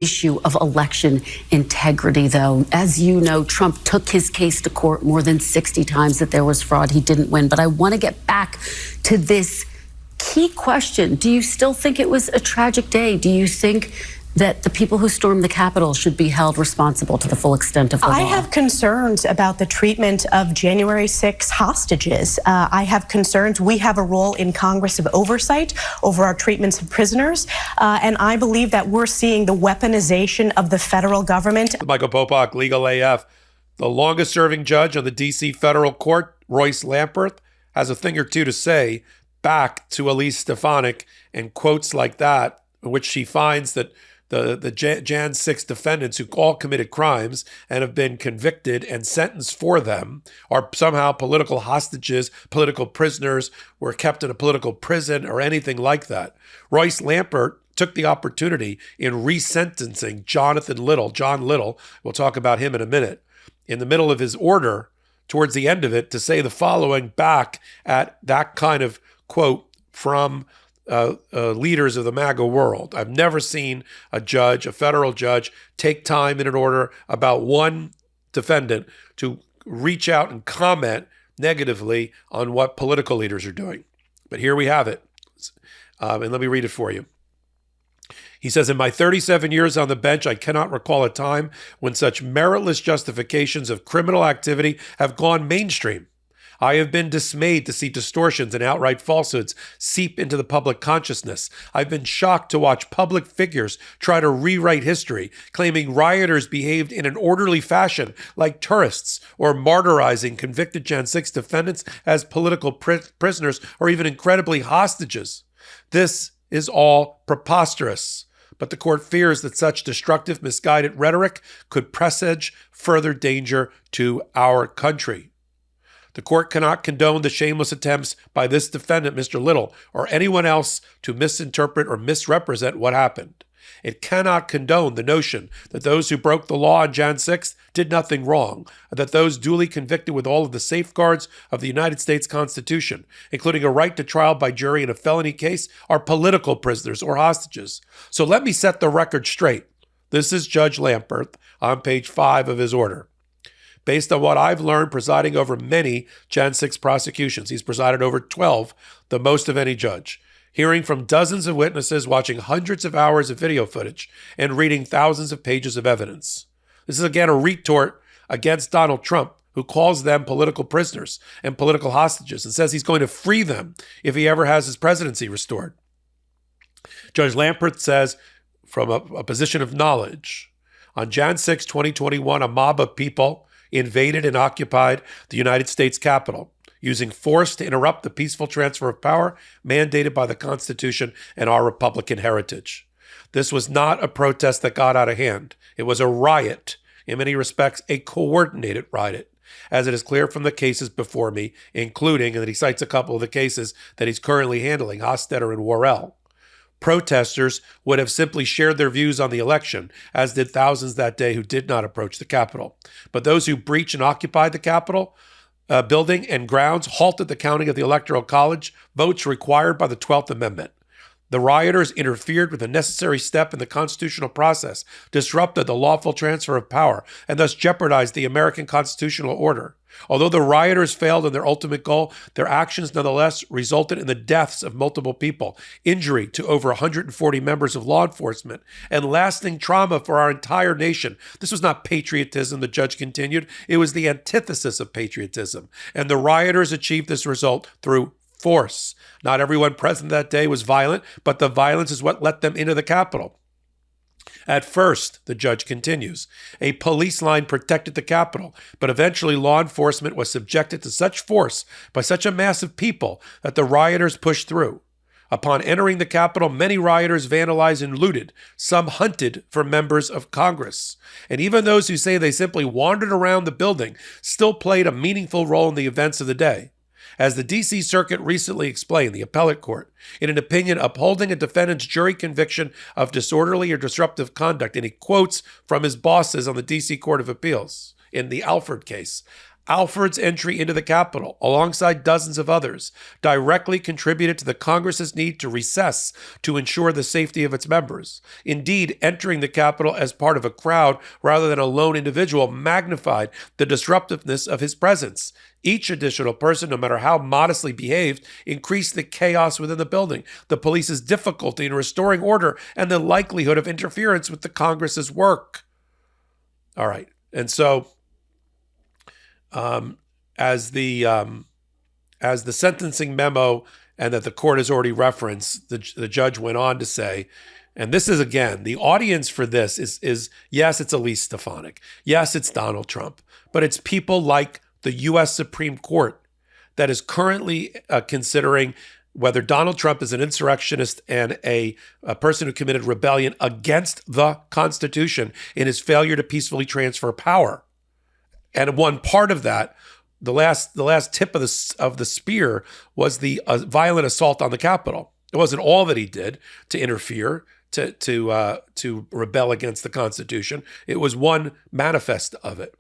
issue of election integrity, though. As you know, Trump took his case to court more than 60 times that there was fraud. He didn't win. But I want to get back to this key question. Do you still think it was a tragic day? Do you think that the people who stormed the Capitol should be held responsible to the full extent of the law? I have concerns about the treatment of January 6 hostages. I have concerns. We have a role in Congress of oversight over our treatments of prisoners. And I believe that we're seeing the weaponization of the federal government. Michael Popok, Legal AF. The longest serving judge on the D.C. federal court, Royce Lamperth, has a thing or two to say back to Elise Stefanik, and quotes like that, in which she finds that the Jan 6 defendants who all committed crimes and have been convicted and sentenced for them are somehow political hostages, political prisoners, were kept in a political prison or anything like that. Royce Lamperth took the opportunity in resentencing John Little, we'll talk about him in a minute, in the middle of his order, towards the end of it, to say the following back at that kind of quote from leaders of the MAGA world. I've never seen a federal judge, take time in an order about one defendant to reach out and comment negatively on what political leaders are doing. But here we have it. And let me read it for you. He says, in my 37 years on the bench, I cannot recall a time when such meritless justifications of criminal activity have gone mainstream. I have been dismayed to see distortions and outright falsehoods seep into the public consciousness. I've been shocked to watch public figures try to rewrite history, claiming rioters behaved in an orderly fashion like tourists, or martyrizing convicted Jan 6 defendants as political prisoners or even incredibly hostages. This is all preposterous. But the court fears that such destructive, misguided rhetoric could presage further danger to our country. The court cannot condone the shameless attempts by this defendant, Mr. Little, or anyone else to misinterpret or misrepresent what happened. It cannot condone the notion that those who broke the law on Jan 6th did nothing wrong, and that those duly convicted with all of the safeguards of the United States Constitution, including a right to trial by jury in a felony case, are political prisoners or hostages. So let me set the record straight. This is Judge Lamperth on page 5 of his order. Based on what I've learned presiding over many Jan 6 prosecutions, he's presided over 12, the most of any judge, hearing from dozens of witnesses, watching hundreds of hours of video footage, and reading thousands of pages of evidence. This is again a retort against Donald Trump, who calls them political prisoners and political hostages and says he's going to free them if he ever has his presidency restored. Judge Lamperth says, from a position of knowledge, on Jan 6, 2021, a mob of people invaded and occupied the United States Capitol, using force to interrupt the peaceful transfer of power mandated by the Constitution and our Republican heritage. This was not a protest that got out of hand. It was a riot, in many respects, a coordinated riot, as it is clear from the cases before me, including, and he cites a couple of the cases that he's currently handling, Hostetter and Worrell. Protesters would have simply shared their views on the election, as did thousands that day who did not approach the Capitol. But those who breached and occupied the Capitol building and grounds halted the counting of the Electoral College votes required by the 12th Amendment. The rioters interfered with a necessary step in the constitutional process, disrupted the lawful transfer of power, and thus jeopardized the American constitutional order. Although the rioters failed in their ultimate goal, their actions nonetheless resulted in the deaths of multiple people, injury to over 140 members of law enforcement, and lasting trauma for our entire nation. This was not patriotism, the judge continued. It was the antithesis of patriotism. And the rioters achieved this result through force. Not everyone present that day was violent, but the violence is what let them into the Capitol. At first, the judge continues, a police line protected the Capitol, but eventually law enforcement was subjected to such force by such a mass of people that the rioters pushed through. Upon entering the Capitol, many rioters vandalized and looted. Some hunted for members of Congress. And even those who say they simply wandered around the building still played a meaningful role in the events of the day. As the D.C. Circuit recently explained, the appellate court, in an opinion upholding a defendant's jury conviction of disorderly or disruptive conduct, and he quotes from his bosses on the D.C. Court of Appeals in the Alford case, Alford's entry into the Capitol, alongside dozens of others, directly contributed to the Congress's need to recess to ensure the safety of its members. Indeed, entering the Capitol as part of a crowd rather than a lone individual magnified the disruptiveness of his presence. Each additional person, no matter how modestly behaved, increased the chaos within the building, the police's difficulty in restoring order, and the likelihood of interference with the Congress's work. All right. And so, as the sentencing memo and that the court has already referenced, the judge went on to say, and this is, again, the audience for this is yes, it's Elise Stefanik. Yes, it's Donald Trump. But it's people like the U.S. Supreme Court that is currently considering whether Donald Trump is an insurrectionist and a person who committed rebellion against the Constitution in his failure to peacefully transfer power. And one part of that, the last tip of the spear was the violent assault on the Capitol. It wasn't all that he did to interfere, to rebel against the Constitution. It was one manifest of it.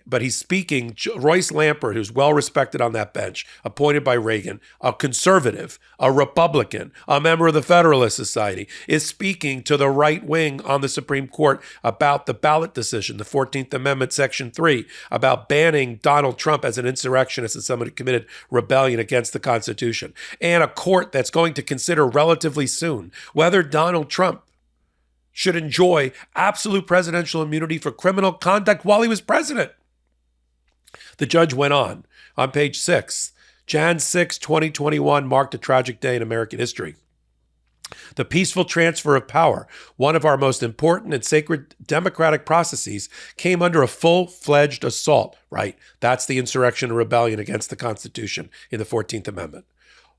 But he's speaking, Royce Lampert, who's well respected on that bench, appointed by Reagan, a conservative, a Republican, a member of the Federalist Society, is speaking to the right wing on the Supreme Court about the ballot decision, the 14th Amendment, Section 3, about banning Donald Trump as an insurrectionist and somebody who committed rebellion against the Constitution. And a court that's going to consider relatively soon whether Donald Trump should enjoy absolute presidential immunity for criminal conduct while he was president. The judge went on page 6, Jan 6, 2021 marked a tragic day in American history. The peaceful transfer of power, one of our most important and sacred democratic processes, came under a full-fledged assault, right? That's the insurrection and rebellion against the Constitution in the 14th Amendment.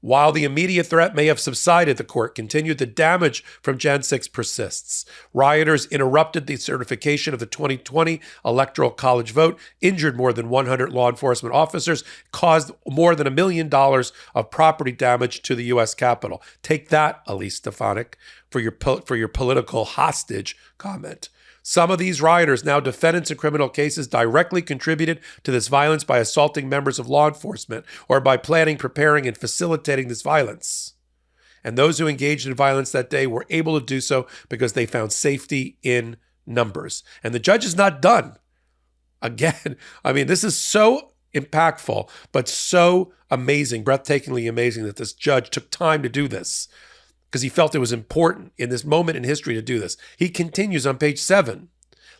While the immediate threat may have subsided, the court continued, the damage from Jan 6 persists. Rioters interrupted the certification of the 2020 Electoral College vote, injured more than 100 law enforcement officers, caused more than $1 million of property damage to the U.S. Capitol. Take that, Elise Stefanik, for your political hostage comment. Some of these rioters, now defendants in criminal cases, directly contributed to this violence by assaulting members of law enforcement or by planning, preparing, and facilitating this violence. And those who engaged in violence that day were able to do so because they found safety in numbers. And the judge is not done. Again, I mean, this is so impactful, but so amazing, breathtakingly amazing that this judge took time to do this, because he felt it was important in this moment in history to do this. He continues on page 7.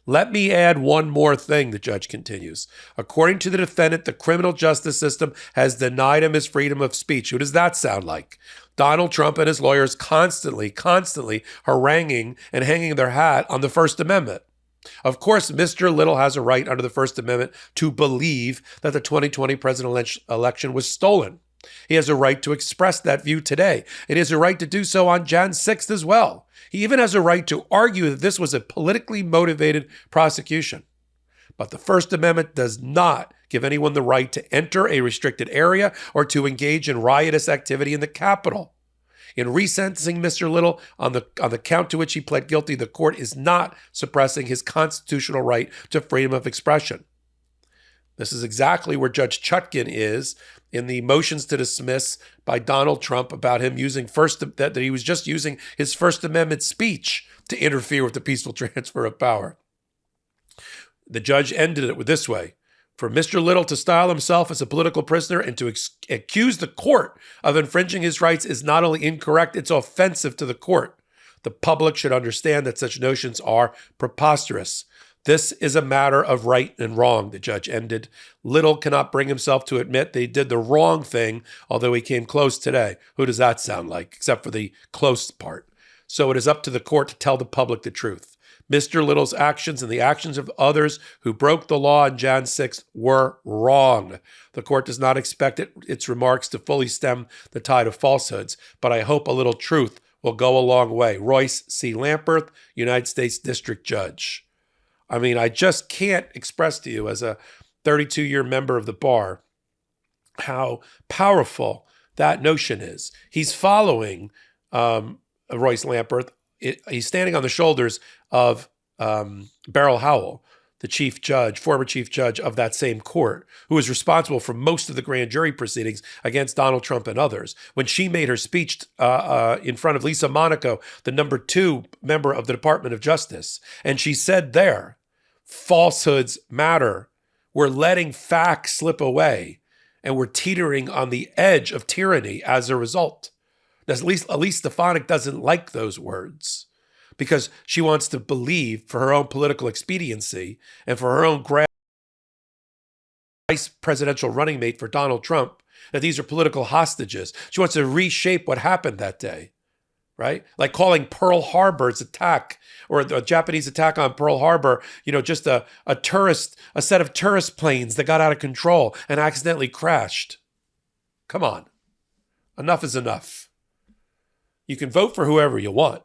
Let me add one more thing, the judge continues. According to the defendant, the criminal justice system has denied him his freedom of speech. Who does that sound like? Donald Trump and his lawyers constantly haranguing and hanging their hat on the First Amendment. Of course, Mr. Little has a right under the First Amendment to believe that the 2020 presidential election was stolen. He has a right to express that view today. He has a right to do so on Jan 6th as well. He even has a right to argue that this was a politically motivated prosecution. But the First Amendment does not give anyone the right to enter a restricted area or to engage in riotous activity in the Capitol. In resentencing Mr. Little on the count to which he pled guilty, the court is not suppressing his constitutional right to freedom of expression. This is exactly where Judge Chutkan is in the motions to dismiss by Donald Trump about him using that he was just using his First Amendment speech to interfere with the peaceful transfer of power. The judge ended it this way. For Mr. Little to style himself as a political prisoner and to accuse the court of infringing his rights is not only incorrect, it's offensive to the court. The public should understand that such notions are preposterous. This is a matter of right and wrong, the judge ended. Little cannot bring himself to admit that he did the wrong thing, although he came close today. Who does that sound like, except for the close part? So it is up to the court to tell the public the truth. Mr. Little's actions and the actions of others who broke the law on Jan 6th were wrong. The court does not expect its remarks to fully stem the tide of falsehoods, but I hope a little truth will go a long way. Royce C. Lampert, United States District Judge. I mean, I just can't express to you as a 32-year member of the bar how powerful that notion is. He's following Royce Lampert. He's standing on the shoulders of Beryl Howell, the chief judge, former chief judge of that same court, who was responsible for most of the grand jury proceedings against Donald Trump and others, when she made her speech in front of Lisa Monaco, the number 2 member of the Department of Justice. And she said there, falsehoods matter. We're letting facts slip away, and we're teetering on the edge of tyranny as a result. Now, at least Elise Stefanik doesn't like those words because she wants to believe, for her own political expediency and for her own vice presidential running mate for Donald Trump, that these are political hostages. She wants to reshape what happened that day, right? Like calling Pearl Harbor's attack, or the Japanese attack on Pearl Harbor, just a set of tourist planes that got out of control and accidentally crashed. Come on. Enough is enough. You can vote for whoever you want,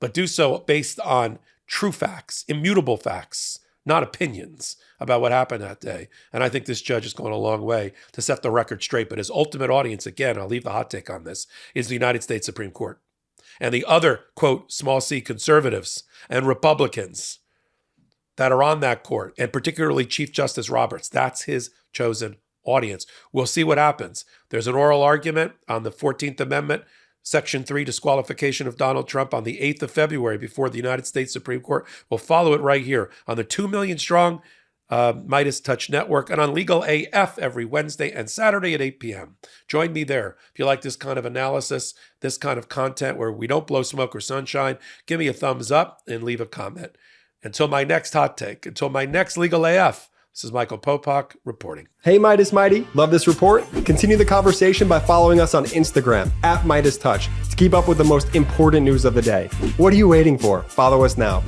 but do so based on true facts, immutable facts, not opinions about what happened that day. And I think this judge is going a long way to set the record straight. But his ultimate audience, again, I'll leave the hot take on this, is the United States Supreme Court. And the other, quote, small c conservatives and Republicans that are on that court, and particularly Chief Justice Roberts, that's his chosen audience. We'll see what happens. There's an oral argument on the 14th Amendment, Section 3, disqualification of Donald Trump on the 8th of February before the United States Supreme Court. We'll follow it right here on the 2 million strong MeidasTouch Network and on Legal AF every Wednesday and Saturday at 8 p.m. Join me there. If you like this kind of analysis, this kind of content where we don't blow smoke or sunshine, give me a thumbs up and leave a comment. Until my next hot take, until my next Legal AF, this is Michael Popok reporting. Hey, Meidas Mighty. Love this report? Continue the conversation by following us on Instagram at MeidasTouch to keep up with the most important news of the day. What are you waiting for? Follow us now.